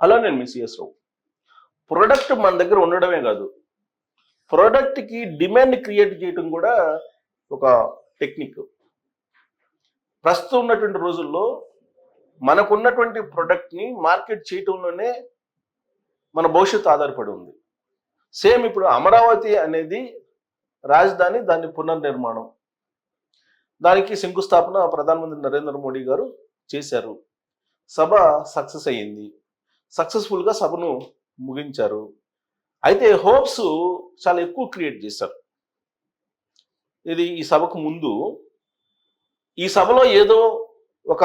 అలా నేను మీ సిఎస్ రావు. ప్రొడక్ట్ మన దగ్గర ఉండడమే కాదు, ప్రోడక్ట్కి డిమాండ్ క్రియేట్ చేయడం కూడా ఒక టెక్నిక్. ప్రస్తుతం ఉన్నటువంటి రోజుల్లో మనకున్నటువంటి ప్రొడక్ట్ని మార్కెట్ చేయటంలోనే మన భవిష్యత్తు ఆధారపడి ఉంది. సేమ్ ఇప్పుడు అమరావతి అనేది రాజధాని, దాని పునర్నిర్మాణం, దానికి శంకుస్థాపన ప్రధానమంత్రి నరేంద్ర మోడీ గారు చేశారు. సభ సక్సెస్ అయ్యింది, సక్సెస్ఫుల్గా సభను ముగించారు. అయితే హోప్స్ చాలా ఎక్కువ క్రియేట్ చేశారు. ఇది ఈ సభకు ముందు ఈ సభలో ఏదో ఒక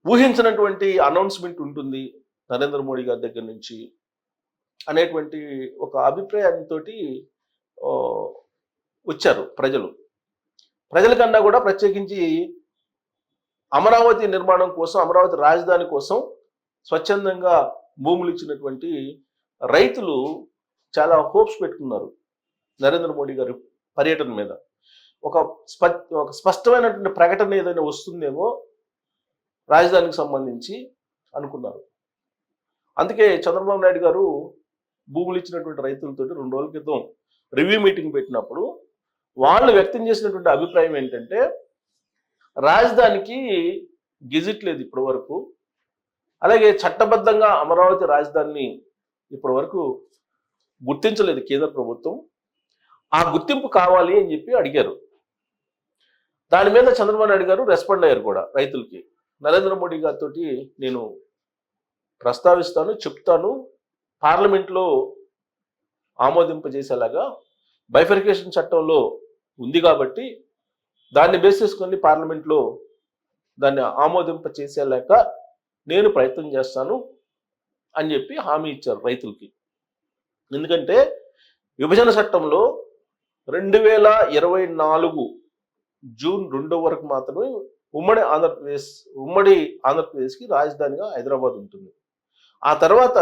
ఊహించినటువంటి అనౌన్స్మెంట్ ఉంటుంది నరేంద్ర మోడీ గారి దగ్గర నుంచి అనేటువంటి ఒక అభిప్రాయంతో వచ్చారు ప్రజల కన్నా కూడా ప్రత్యేకించి అమరావతి నిర్మాణం కోసం, అమరావతి రాజధాని కోసం స్వచ్ఛందంగా భూములు ఇచ్చినటువంటి రైతులు చాలా హోప్స్ పెట్టుకున్నారు నరేంద్ర మోడీ గారి పర్యటన మీద. ఒక స్పష్టమైనటువంటి ప్రకటన ఏదైనా వస్తుందేమో రాజధానికి సంబంధించి అనుకున్నారు. అందుకే చంద్రబాబు నాయుడు గారు భూములు ఇచ్చినటువంటి రైతులతో 2 రోజుల క్రితం రివ్యూ మీటింగ్ పెట్టినప్పుడు వాళ్ళు వ్యక్తం చేసినటువంటి అభిప్రాయం ఏంటంటే, రాజధానికి గెజిట్ లేదు ఇప్పటి వరకు, అలాగే చట్టబద్ధంగా అమరావతి రాజధానిని ఇప్పటి వరకు గుర్తించలేదు కేంద్ర ప్రభుత్వం, ఆ గుర్తింపు కావాలి అని చెప్పి అడిగారు. దాని మీద చంద్రబాబు నాయుడు గారు రెస్పాండ్ అయ్యారు కూడా రైతులకి. నరేంద్ర మోడీ గారితో నేను ప్రస్తావిస్తాను, చెప్తాను, పార్లమెంట్లో ఆమోదింపజేసేలాగా బైఫర్కేషన్ చట్టంలో ఉంది కాబట్టి దాన్ని బేస్ చేసుకొని పార్లమెంట్లో దాన్ని ఆమోదింపచేసేలాక నేను ప్రయత్నం చేస్తాను అని చెప్పి హామీ ఇచ్చారు రైతులకి. ఎందుకంటే విభజన చట్టంలో 2024 జూన్ 2 వరకు మాత్రమే ఉమ్మడి ఆంధ్రప్రదేశ్కి రాజధానిగా హైదరాబాద్ ఉంటుంది. ఆ తర్వాత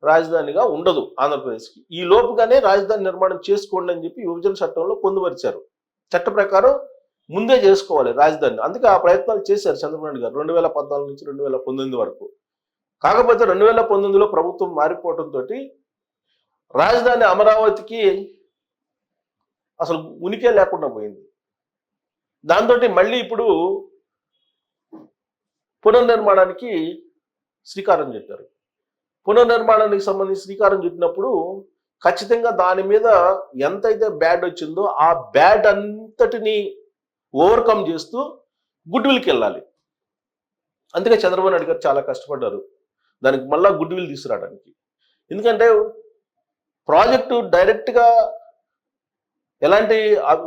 రాజధానిగా ఉండదు ఆంధ్రప్రదేశ్కి. ఈ లోపుగానే రాజధాని నిర్మాణం చేసుకోండి అని చెప్పి విభజన చట్టంలో పొందుపరిచారు. చట్ట ప్రకారం ముందే చేసుకోవాలి రాజధాని. అందుకే ఆ ప్రయత్నాలు చేశారు చంద్రబాబు నాయుడు గారు 2014 నుంచి 2019 వరకు. కాకపోతే 2019లో ప్రభుత్వం మారిపోవడంతో రాజధాని అమరావతికి అసలు ఉనికే లేకుండా పోయింది. దాంతో మళ్ళీ ఇప్పుడు పునర్నిర్మాణానికి శ్రీకారం చుట్టారు. పునర్నిర్మాణానికి సంబంధించి శ్రీకారం చుట్టినప్పుడు ఖచ్చితంగా దాని మీద ఎంతైతే బ్యాడ్ వచ్చిందో ఆ బ్యాడ్ అంతటిని ఓవర్కమ్ చేస్తూ గుడ్ విల్కి వెళ్ళాలి. అందుకే చంద్రబాబు నాయుడు గారు చాలా కష్టపడ్డారు దానికి మళ్ళా గుడ్ విల్ తీసుకురావడానికి. ఎందుకంటే ప్రాజెక్టు డైరెక్ట్గా ఎలాంటి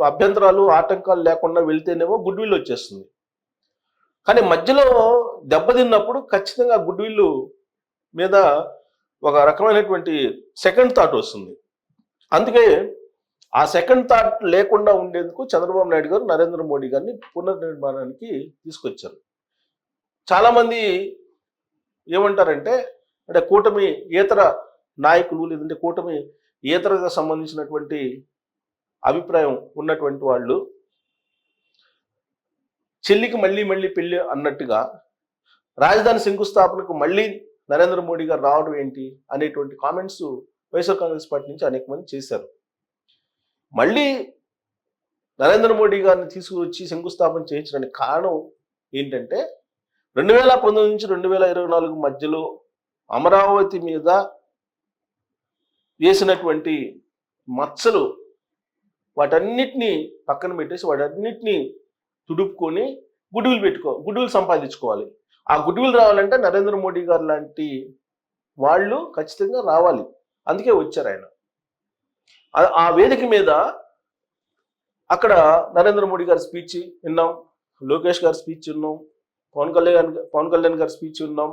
అభ్యంతరాలు, ఆటంకాలు లేకుండా వెళ్తేనేమో గుడ్ విల్ వచ్చేస్తుంది. కానీ మధ్యలో దెబ్బతిన్నప్పుడు ఖచ్చితంగా గుడ్ విల్ మీద ఒక రకమైనటువంటి సెకండ్ థాట్ వస్తుంది. అందుకే ఆ సెకండ్ థాట్ లేకుండా ఉండేందుకు చంద్రబాబు నాయుడు గారు నరేంద్ర మోడీ గారిని పునర్నిర్మాణానికి తీసుకొచ్చారు. చాలామంది ఏమంటారంటే, అంటే కూటమి ఏతర నాయకులు లేదంటే కూటమి ఏతరగా సంబంధించినటువంటి అభిప్రాయం ఉన్నటువంటి వాళ్ళు చెల్లికి మళ్ళీ మళ్ళీ పెళ్ళి అన్నట్టుగా రాజధాని శంకుస్థాపనకు మళ్ళీ నరేంద్ర మోడీ గారు రావడం ఏంటి అనేటువంటి కామెంట్స్ వైఎస్ఆర్ కాంగ్రెస్ పార్టీ నుంచి అనేక మంది చేశారు. మళ్ళీ నరేంద్ర మోడీ గారిని తీసుకువచ్చి శంకుస్థాపన చేయించడానికి కారణం ఏంటంటే 2019 నుంచి 2024 మధ్యలో అమరావతి మీద వేసినటువంటి మచ్చలు వాటన్నిటినీ పక్కన పెట్టేసి వాటన్నిటినీ తుడుపుకొని గుడ్ విల్ సంపాదించుకోవాలి. ఆ గుడ్ విల్ రావాలంటే నరేంద్ర మోడీ గారు లాంటి వాళ్ళు ఖచ్చితంగా రావాలి. అందుకే వచ్చారు ఆయన. ఆ వేదిక మీద అక్కడ నరేంద్ర మోడీ గారి స్పీచ్ విన్నాం, లోకేష్ గారి స్పీచ్ విన్నాం, పవన్ కళ్యాణ్ గారి స్పీచ్ విన్నాం,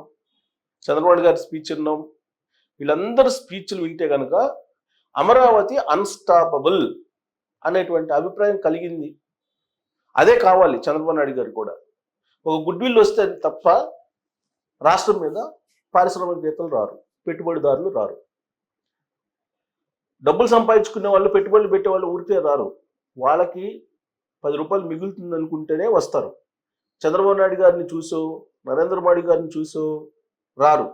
చంద్రబాబు గారి స్పీచ్ విన్నాం. వీళ్ళందరూ స్పీచ్లు వింటే కనుక అమరావతి అన్స్టాపబుల్ అనేటువంటి అభిప్రాయం కలిగింది. అదే కావాలి చంద్రబాబు నాయుడు గారు కూడా. ఒక గుడ్ విల్ వస్తే తప్ప రాష్ట్రం మీద పారిశ్రామికవేత్తలు రారు, పెట్టుబడిదారులు రారు. డబ్బులు సంపాదించుకునే వాళ్ళు, పెట్టుబడులు పెట్టే వాళ్ళు ఊరికే రారు. వాళ్ళకి 10 రూపాయలు మిగులుతుంది అనుకుంటేనే వస్తారు. చంద్రబాబు నాయుడు గారిని చూసో, నరేంద్ర మోడీ గారిని చూసో రారు.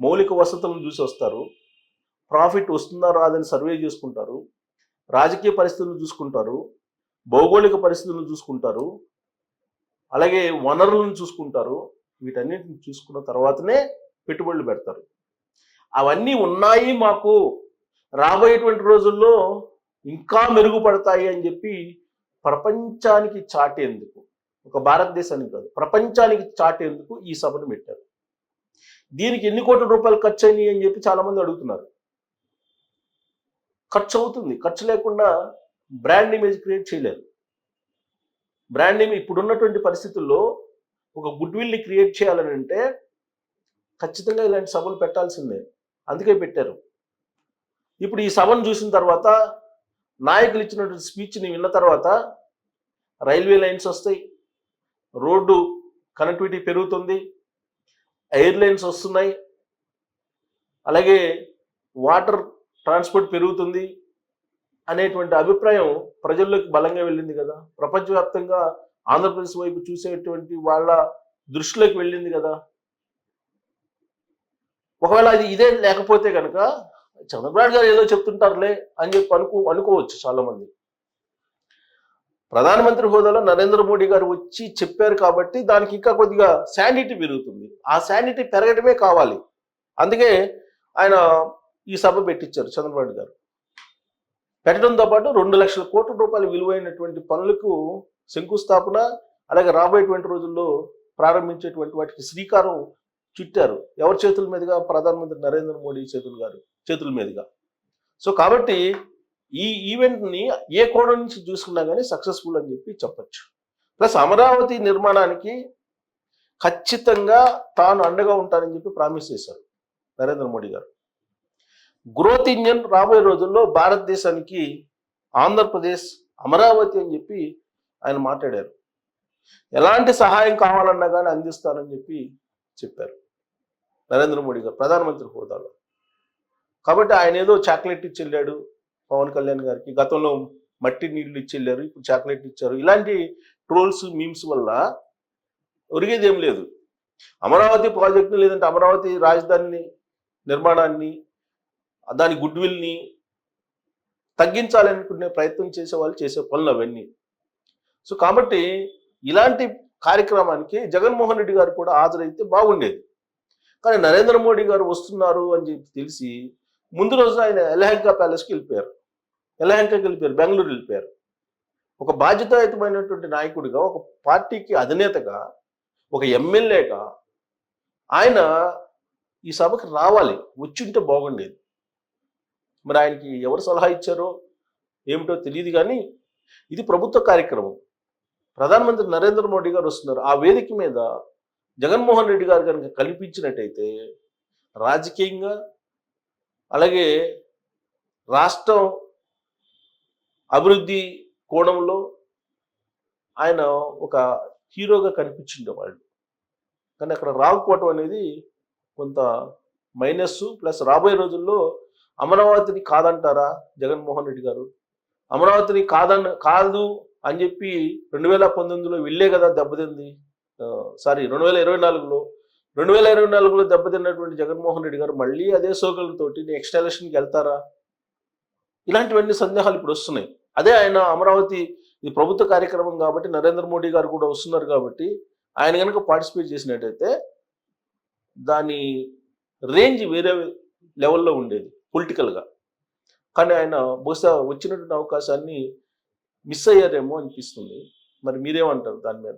మౌలిక వసతులను చూసి వస్తారు. ప్రాఫిట్ వస్తుందా రాదని సర్వే చేసుకుంటారు. రాజకీయ పరిస్థితులను చూసుకుంటారు. భౌగోళిక పరిస్థితులను చూసుకుంటారు. అలాగే వనరులను చూసుకుంటారు. వీటన్నిటిని చూసుకున్న తర్వాతనే పెట్టుబడులు పెడతారు. అవన్నీ ఉన్నాయి, మాకు రాబోయేటువంటి రోజుల్లో ఇంకా మెరుగుపడతాయి అని చెప్పి ప్రపంచానికి చాటేందుకు, ఒక భారతదేశానికి కాదు ప్రపంచానికి చాటేందుకు ఈ సభను పెట్టారు. దీనికి ఎన్ని కోట్ల రూపాయలు ఖర్చు అయినాయి అని చెప్పి చాలా మంది అడుగుతున్నారు. ఖర్చు అవుతుంది. ఖర్చు లేకుండా బ్రాండ్ ఇమేజ్ క్రియేట్ చేయలేరు. బ్రాండ్ ఇమేజ్ ఇప్పుడున్నటువంటి పరిస్థితుల్లో ఒక గుడ్ విల్ని క్రియేట్ చేయాలని అంటే ఖచ్చితంగా ఇలాంటి సభలు పెట్టాల్సిందే. అందుకే పెట్టారు. ఇప్పుడు ఈ సభను చూసిన తర్వాత, నాయకులు ఇచ్చినటువంటి స్పీచ్ని విన్న తర్వాత రైల్వే లైన్స్ వస్తాయి, రోడ్డు కనెక్టివిటీ పెరుగుతుంది, ఎయిర్లైన్స్ వస్తున్నాయి, అలాగే వాటర్ ట్రాన్స్పోర్ట్ పెరుగుతుంది అనేటువంటి అభిప్రాయం ప్రజల్లోకి బలంగా వెళ్ళింది కదా. ప్రపంచవ్యాప్తంగా ఆంధ్రప్రదేశ్ వైపు చూసేటువంటి వాళ్ళ దృష్టిలోకి వెళ్ళింది కదా. ఒకవేళ అది ఇదే లేకపోతే కనుక చంద్రబాబు గారు ఏదో చెప్తుంటారులే అని చెప్పి అనుకోవచ్చు చాలామంది. ప్రధానమంత్రి హోదాలో నరేంద్ర మోడీ గారు వచ్చి చెప్పారు కాబట్టి దానికి ఇంకా కొద్దిగా శానిటీ పెరుగుతుంది. ఆ శానిటీ పెరగడమే కావాలి. అందుకే ఆయన ఈ సభ పెట్టించారు చంద్రబాబు గారు. పెట్టడంతో పాటు 2 లక్షల కోట్ల రూపాయల విలువైనటువంటి పనులకు శంకుస్థాపన, అలాగే రాబోయేటువంటి రోజుల్లో ప్రారంభించేటువంటి వాటికి శ్రీకారం చుట్టారు. ఎవరి చేతుల మీదుగా? ప్రధానమంత్రి నరేంద్ర మోడీ చేతుల మీదుగా. సో కాబట్టి ఈ ఈవెంట్ని ఏ కోణం నుంచి చూసుకున్నా కానీ సక్సెస్ఫుల్ అని చెప్పి చెప్పచ్చు. ప్లస్ అమరావతి నిర్మాణానికి ఖచ్చితంగా తాను అండగా ఉంటానని చెప్పి ప్రామిస్ చేశారు నరేంద్ర మోడీ గారు. గ్రోత్ ఇంజన్ రాబోయే రోజుల్లో భారతదేశానికి ఆంధ్రప్రదేశ్, అమరావతి అని చెప్పి ఆయన మాట్లాడారు. ఎలాంటి సహాయం కావాలన్నా కానీ అందిస్తానని చెప్పి చెప్పారు నరేంద్ర మోడీ గారు ప్రధానమంత్రి హోదాలో. కాబట్టి ఆయన ఏదో చాక్లెట్ ఇచ్చి వెళ్ళాడు పవన్ కళ్యాణ్ గారికి, గతంలో మట్టి నీళ్లు ఇచ్చి వెళ్ళారు, ఇప్పుడు చాక్లెట్ ఇచ్చారు. ఇలాంటి ట్రోల్స్, మీమ్స్ వల్ల ఒరిగేది ఏం లేదు. అమరావతి ప్రాజెక్టుని, లేదంటే అమరావతి రాజధాని నిర్మాణాన్ని, దాని గుడ్ విల్ని తగ్గించాలనుకునే ప్రయత్నం చేసే వాళ్ళు చేసే పనులు అవన్నీ. సో కాబట్టి ఇలాంటి కార్యక్రమానికి జగన్మోహన్ రెడ్డి గారు కూడా హాజరైతే బాగుండేది. కానీ నరేంద్ర మోడీ గారు వస్తున్నారు అని చెప్పి తెలిసి ముందు రోజు ఆయన యలహంక ప్యాలెస్కి వెళ్ళిపోయారు, బెంగళూరు వెళ్ళిపోయారు. ఒక బాధ్యతాయుతమైనటువంటి నాయకుడిగా, ఒక పార్టీకి అధినేతగా, ఒక ఎమ్మెల్యేగా ఆయన ఈ సభకు రావాలి, వచ్చింటే బాగుండేది. మరి ఆయనకి ఎవరు సలహా ఇచ్చారో ఏమిటో తెలియదు. కానీ ఇది ప్రభుత్వ కార్యక్రమం. ప్రధానమంత్రి నరేంద్ర మోడీ గారు వస్తున్నారు. ఆ వేదిక మీద జగన్మోహన్ రెడ్డి గారు కనుక కల్పించినట్టయితే రాజకీయంగా, అలాగే రాష్ట్రం అభివృద్ధి కోణంలో ఆయన ఒక హీరోగా కనిపించిండేవాళ్ళు. కానీ అక్కడ రాకపోవటం అనేది కొంత మైనస్. ప్లస్ రాబోయే రోజుల్లో అమరావతిని కాదంటారా జగన్మోహన్ రెడ్డి గారు? అమరావతిని కాదు అని చెప్పి 2019లో వెళ్ళే కదా దెబ్బతింది. 2024లో దెబ్బతిన్నటువంటి జగన్మోహన్ రెడ్డి గారు మళ్ళీ అదే సోకలతోటి నెక్స్ట్ ఎలక్షన్కి వెళ్తారా? ఇలాంటివన్నీ సందేహాలు ఇప్పుడు వస్తున్నాయి. అదే ఆయన అమరావతి ఇది ప్రభుత్వ కార్యక్రమం కాబట్టి, నరేంద్ర మోడీ గారు కూడా వస్తున్నారు కాబట్టి ఆయన కనుక పార్టిసిపేట్ చేసినట్టయితే దాని రేంజ్ వేరే లెవెల్లో ఉండేది పొలిటికల్గా. కానీ ఆయన బహుశా వచ్చినటువంటి అవకాశాన్ని మిస్ అయ్యారేమో అనిపిస్తుంది. మరి మీరేమంటారు దాని మీద?